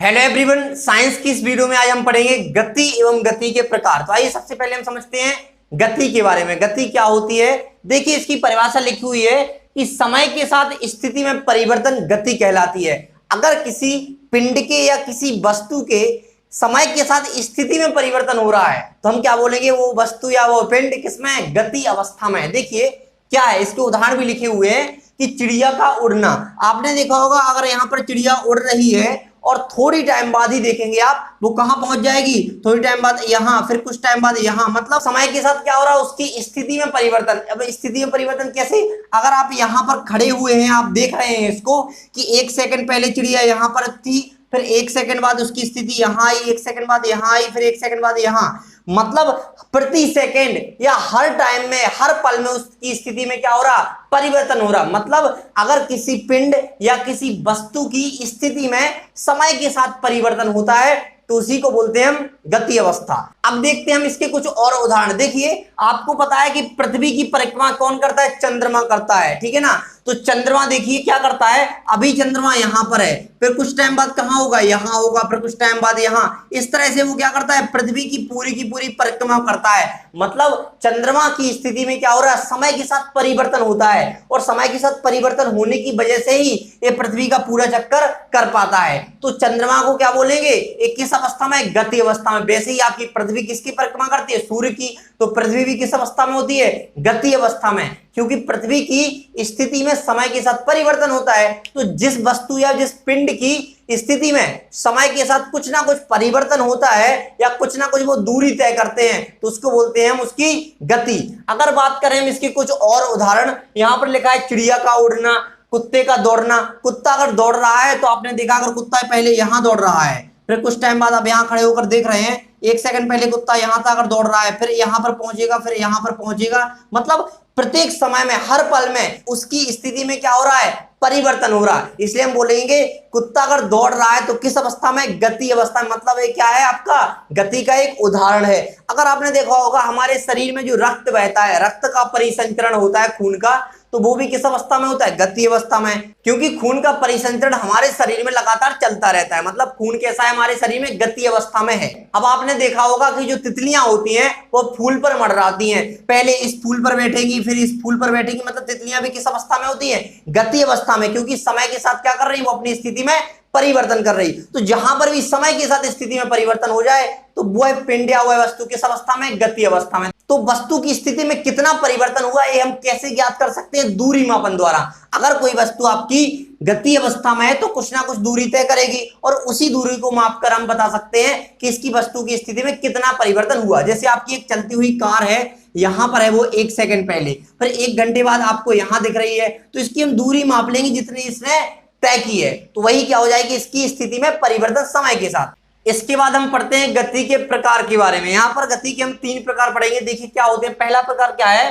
Hello everyone, science की इस video में आज हम पढ़ेंगे गति एवं गति के प्रकार। तो आइए सबसे पहले हम समझते हैं गति के बारे में। गति क्या होती है? देखिए, इसकी परिभाषा लिखी हुई है कि समय के साथ स्थिति में परिवर्तन गति कहलाती है। अगर किसी पिंड के या किसी वस्तु के समय के साथ स्थिति में परिवर्तन हो रहा है तो हम क्या बोलेंगे? वो वस्तु या वो पिंड किसमें? गति अवस्था में है। देखिए क्या है, इसके उदाहरण भी लिखे हुए हैं कि चिड़िया का उड़ना। आपने देखा होगा, अगर यहाँ पर चिड़िया उड़ रही है और थोड़ी टाइम बाद ही देखेंगे आप वो कहां पहुंच जाएगी, थोड़ी टाइम बाद यहां, फिर कुछ टाइम बाद यहां। मतलब समय के साथ क्या हो रहा है? उसकी स्थिति में परिवर्तन। अब स्थिति में परिवर्तन कैसे? अगर आप यहां पर खड़े हुए हैं, आप देख रहे हैं इसको कि 1 सेकंड पहले चिड़िया यहां पर थी, फिर 1 सेकंड बाद उसकी स्थिति यहां आई, 1 सेकंड बाद यहां आई, फिर 1 सेकंड बाद यहां। मतलब प्रति सेकंड या हर टाइम में, हर पल में उसकी स्थिति में क्या हो रहा? परिवर्तन हो रहा। मतलब अगर किसी पिंड या किसी वस्तु की स्थिति में समय के साथ परिवर्तन होता है तो उसी को बोलते हैं हम गति अवस्था। अब देखते हैं हम इसके कुछ और उदाहरण। देखिए, आपको पता है कि पृथ्वी की परिक्रमा कौन करता है? चंद्रमा करता है, ठीक है ना। तो चंद्रमा देखिए क्या करता है, अभी चंद्रमा यहां पर है, फिर कुछ टाइम बाद कहां होगा? यहां होगा, फिर कुछ टाइम बाद यहां। इस तरह से वो क्या करता है? पृथ्वी की पूरी परिक्रमा करता है। मतलब चंद्रमा की स्थिति में क्या हो रहा है? समय के साथ परिवर्तन होता है, और समय के साथ परिवर्तन होने की वजह से ही ये पृथ्वी का पूरा चक्कर कर पाता है। तो चंद्रमा को क्या बोलेंगे? एक किस अवस्था में? गति अवस्था में। वैसे ही आपकी पृथ्वी किसकी परिक्रमा करती है? सूर्य की। तो पृथ्वी भी किस अवस्था में होती है? गति अवस्था में, क्योंकि पृथ्वी की स्थिति में समय के साथ परिवर्तन होता है। तो जिस वस्तु या जिस पिंड की स्थिति में समय के साथ कुछ ना कुछ परिवर्तन होता है या कुछ ना कुछ वो दूरी तय करते हैं तो उसको बोलते हैं हम उसकी गति। अगर बात करें हम इसके कुछ और उदाहरण, यहां पर लिखा है चिड़िया का उड़ना, कुत्ते का दौड़ना। कुत्ता अगर दौड़ रहा है तो आपने देखा, अगर कुत्ता पहले यहां दौड़ रहा है, फिर कुछ टाइम बाद आप यहां खड़े होकर देख रहे हैं, 1 सेकंड पहले कुत्ता यहां था, अगर दौड़ रहा है, फिर यहां पर पहुंचेगा, फिर यहां पर पहुंचेगा। मतलब प्रत्येक समय में, हर पल में उसकी स्थिति में क्या हो रहा है? परिवर्तन हो रहा है। इसलिए हम बोलेंगे कुत्ता अगर दौड़ रहा है तो किस अवस्था में? गति अवस्था में। मतलब ये क्या है? आपका गति का एक उदाहरण है। अगर आपने देखा होगा, हमारे शरीर में जो रक्त बहता है, रक्त का परिसंचरण होता है खून का, तो वो भी किस अवस्था में होता है? गति अवस्था में, क्योंकि खून का परिसंचरण हमारे शरीर में लगातार चलता रहता है। मतलब खून कैसा है? हमारे शरीर में गति अवस्था में है। अब आपने देखा होगा कि जो तितलियां होती हैं वो फूल पर मंडराती हैं, पहले इस फूल पर बैठेगी, फिर इस फूल पर बैठेगी। मतलब तितलियां भी किस अवस्था में होती हैं? गति अवस्था में, क्योंकि समय के साथ क्या कर रही है? वो अपनी स्थिति में परिवर्तन कर रही। तो जहां पर भी समय के साथ स्थिति में परिवर्तन हो जाए तो वह पिंड या वह वस्तु किस अवस्था में? गति अवस्था में। तो वस्तु की स्थिति में कितना परिवर्तन हुआ ये हम कैसे ज्ञात कर सकते हैं? दूरी मापन द्वारा। अगर कोई वस्तु आपकी गति अवस्था में है तो कुछ ना कुछ दूरी तय करेगी, और उसी दूरी को मापकर हम बता सकते हैं कि इसकी वस्तु की स्थिति में कितना परिवर्तन हुआ। जैसे आपकी एक चलती हुई कार है, यहां पर है वो 1 सेकंड पहले, फिर 1 घंटे बाद आपको यहां दिख रही है, तो इसकी हम दूरी माप लेंगे जितनी इसने तय की है, तो वही क्या हो जाएगी? इसकी स्थिति में परिवर्तन समय के साथ। इसके बाद हम पढ़ते हैं गति के प्रकार के बारे में। यहां पर गति के हम 3 प्रकार पढ़ेंगे। देखिए क्या होते हैं। पहला प्रकार क्या है?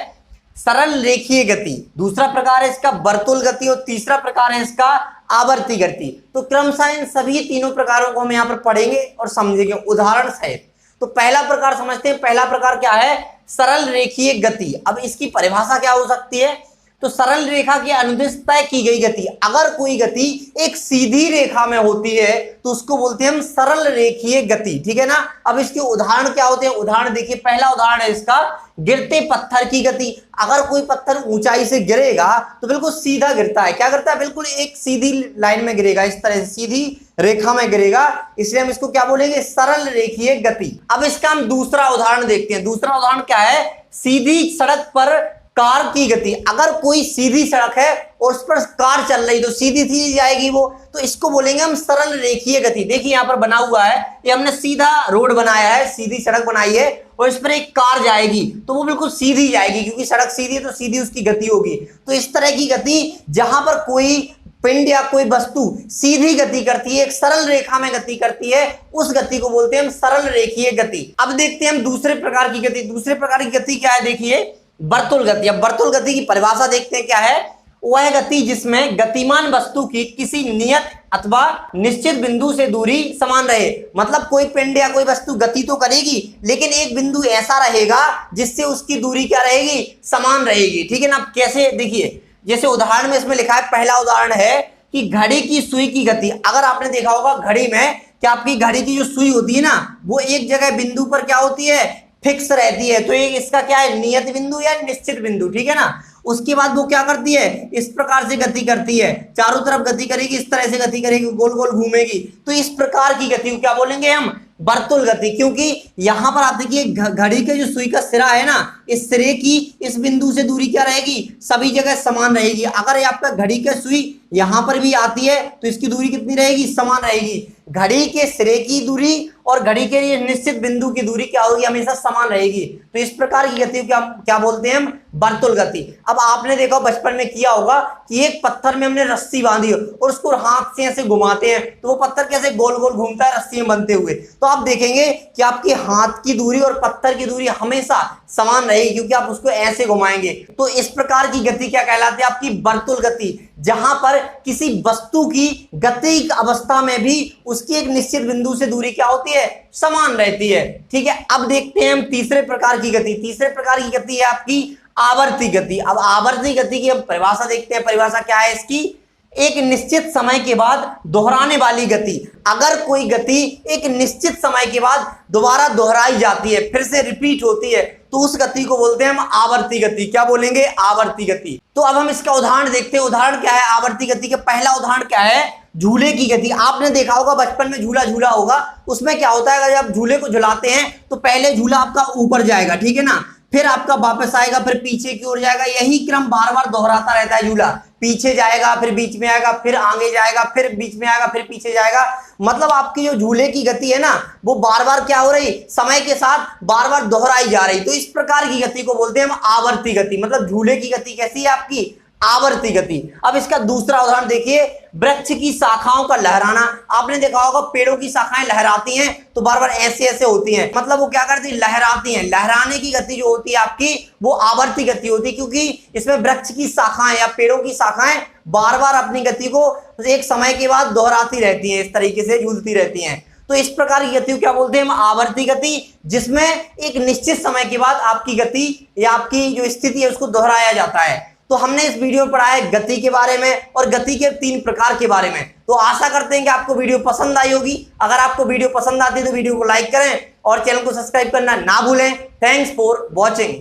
सरल रेखीय गति। दूसरा प्रकार है इसका वर्तुल गति, और तीसरा प्रकार है इसका आवर्ती गति। तो क्रमशः इन सभी तीनों प्रकारों को हम यहाँ पर पढ़ेंगे और समझेंगे उदाहरण सहित। तो पहला प्रकार समझते हैं। पहला प्रकार क्या है? सरल रेखीय गति। अब इसकी परिभाषा क्या हो सकती है? तो सरल रेखा के अनुदिश तय की गई गति। अगर कोई गति एक सीधी रेखा में होती है तो उसको बोलते हैं हम सरल रेखीय गति, ठीक है ना। अब इसके उदाहरण क्या होते हैं? उदाहरण देखिए, पहला उदाहरण है इसका गिरते पत्थर की गति। अगर कोई पत्थर ऊंचाई से गिरेगा तो बिल्कुल सीधा गिरता है। क्या करता है? बिल्कुल एक सीधी लाइन में गिरेगा, इस तरह से सीधी रेखा में गिरेगा, इसलिए हम इसको क्या बोलेंगे? सरल रेखीय गति। अब इसका हम दूसरा उदाहरण देखते हैं। दूसरा उदाहरण क्या है? सीधी सड़क पर कार की गति। अगर कोई सीधी सड़क है और उस पर कार चल रही तो सीधी सीधी जाएगी वो, तो इसको बोलेंगे हम सरल रेखीय गति। देखिए यहाँ पर बना हुआ है, ये हमने सीधा रोड बनाया है, सीधी सड़क बनाई है, और इस पर एक कार जाएगी तो वो बिल्कुल सीधी जाएगी, क्योंकि सड़क सीधी है तो सीधी उसकी गति होगी। तो इस तरह की गति, जहां पर कोई पिंड या कोई वस्तु सीधी गति करती है, एक सरल रेखा में गति करती है, उस गति को बोलते हैं हम सरल रेखीय गति। अब देखते हैं हम दूसरे प्रकार की गति। दूसरे प्रकार की गति क्या है? देखिए वर्तुल गति। अब वर्तुल गति की परिभाषा देखते हैं क्या है? वह गति जिसमें गतिमान वस्तु की किसी नियत अथवा निश्चित बिंदु से दूरी समान रहे। मतलब कोई पिंड या कोई वस्तु गति तो करेगी, लेकिन एक बिंदु ऐसा रहेगा जिससे उसकी दूरी क्या रहेगी? समान रहेगी, ठीक है ना। कैसे? देखिए, जैसे उदाहरण में इसमें लिखा है, पहला उदाहरण है कि घड़ी की सुई की गति। अगर आपने देखा होगा घड़ी में कि आपकी घड़ी की जो सुई होती है ना वो एक जगह बिंदु पर क्या होती है, फिक्स रहती है। तो ये इसका क्या है, नियत बिंदु या निश्चित बिंदु, ठीक है ना। उसके बाद वो क्या करती है, इस प्रकार से गति करती है, चारों तरफ गति करेगी, इस तरह से गति करेगी, गोल गोल घूमेगी। तो इस प्रकार की गति को क्या बोलेंगे हम, वर्तुल गति। क्योंकि यहां पर आप देखिए घड़ी के जो सुई का सिरा है ना, इस सिरे की इस बिंदु से दूरी क्या रहेगी, सभी जगह समान रहेगी। अगर ये आपका घड़ी का सुई यहां पर भी आती है तो इसकी दूरी कितनी रहेगी, समान रहेगी। घड़ी के सिरे की दूरी और घड़ी के लिए निश्चित बिंदु की दूरी क्या होगी, हमेशा समान रहेगी। तो इस प्रकार की गति को क्या बोलते हैं हम, वर्तुल गति। अब आपने देखा बचपन में किया होगा कि एक पत्थर में हमने रस्सी बांधी और उसको हाथ से ऐसे घुमाते हैं तो वो पत्थर कैसे गोल गोल घूमता है रस्सी में बंधते हुए। तो आप देखेंगे कि आपके हाथ की दूरी और पत्थर की दूरी हमेशा समान रहेगी क्योंकि आप उसको ऐसे घुमाएंगे। तो इस प्रकार की गति क्या कहलाती है, आपकी वर्तुल गति, जहां पर किसी वस्तु की गतिक अवस्था में भी उसकी एक निश्चित बिंदु से दूरी क्या होती है, समान रहती है। ठीक है, अब देखते हैं हम तीसरे प्रकार की गति। तीसरे प्रकार की गति है आपकी आवर्ती गति। अब आवर्ती गति की हम परिभाषा देखते हैं। परिभाषा क्या है इसकी, एक निश्चित समय के बाद दोहराने वाली गति। अगर कोई गति एक निश्चित समय के बाद दोबारा दोहराई जाती है, फिर से रिपीट होती है, तो उस गति को बोलते हैं हम आवर्ती गति। क्या बोलेंगे, आवर्ती गति। तो अब हम इसका उदाहरण देखते हैं। उदाहरण क्या है आवर्ती गति का, पहला उदाहरण क्या है, झूले की गति। आपने देखा होगा बचपन में झूला झूला होगा, उसमें क्या होता है, अगर आप झूले को झुलाते हैं तो पहले झूला आपका ऊपर जाएगा, ठीक है ना, फिर आपका वापस आएगा, फिर पीछे की ओर जाएगा। यही क्रम बार बार दोहराता रहता है। झूला पीछे जाएगा, फिर बीच में आएगा, फिर आगे जाएगा, फिर बीच में आएगा, फिर पीछे जाएगा। मतलब आपकी जो झूले की गति है ना वो बार बार क्या हो रही, समय के साथ बार बार दोहराई जा रही। तो इस प्रकार की गति को बोलते हैं हम आवर्ती गति। मतलब झूले की गति कैसी है आपकी, आवर्ती गति। अब इसका दूसरा उदाहरण देखिए, वृक्ष की शाखाओं का लहराना। आपने देखा होगा पेड़ों की शाखाएं लहराती हैं तो बार बार ऐसे ऐसे होती हैं, मतलब वो क्या करती है, लहराती हैं। लहराने की गति जो होती है आपकी वो आवर्ती गति होती है, क्योंकि इसमें वृक्ष की शाखाएं या पेड़ों की शाखाएं बार बार अपनी गति को एक समय के बाद दोहराती रहती हैं, इस तरीके से झूलती रहती हैं। तो इस प्रकार की गति को क्या बोलते हैं हम, आवर्ती गति, जिसमें एक निश्चित समय के बाद आपकी गति या आपकी जो स्थिति है उसको दोहराया जाता है। तो हमने इस वीडियो में पढ़ा है गति के बारे में और गति के 3 प्रकार के बारे में। तो आशा करते हैं कि आपको वीडियो पसंद आई होगी। अगर आपको वीडियो पसंद आती है तो वीडियो को लाइक करें और चैनल को सब्सक्राइब करना ना भूलें। Thanks for watching.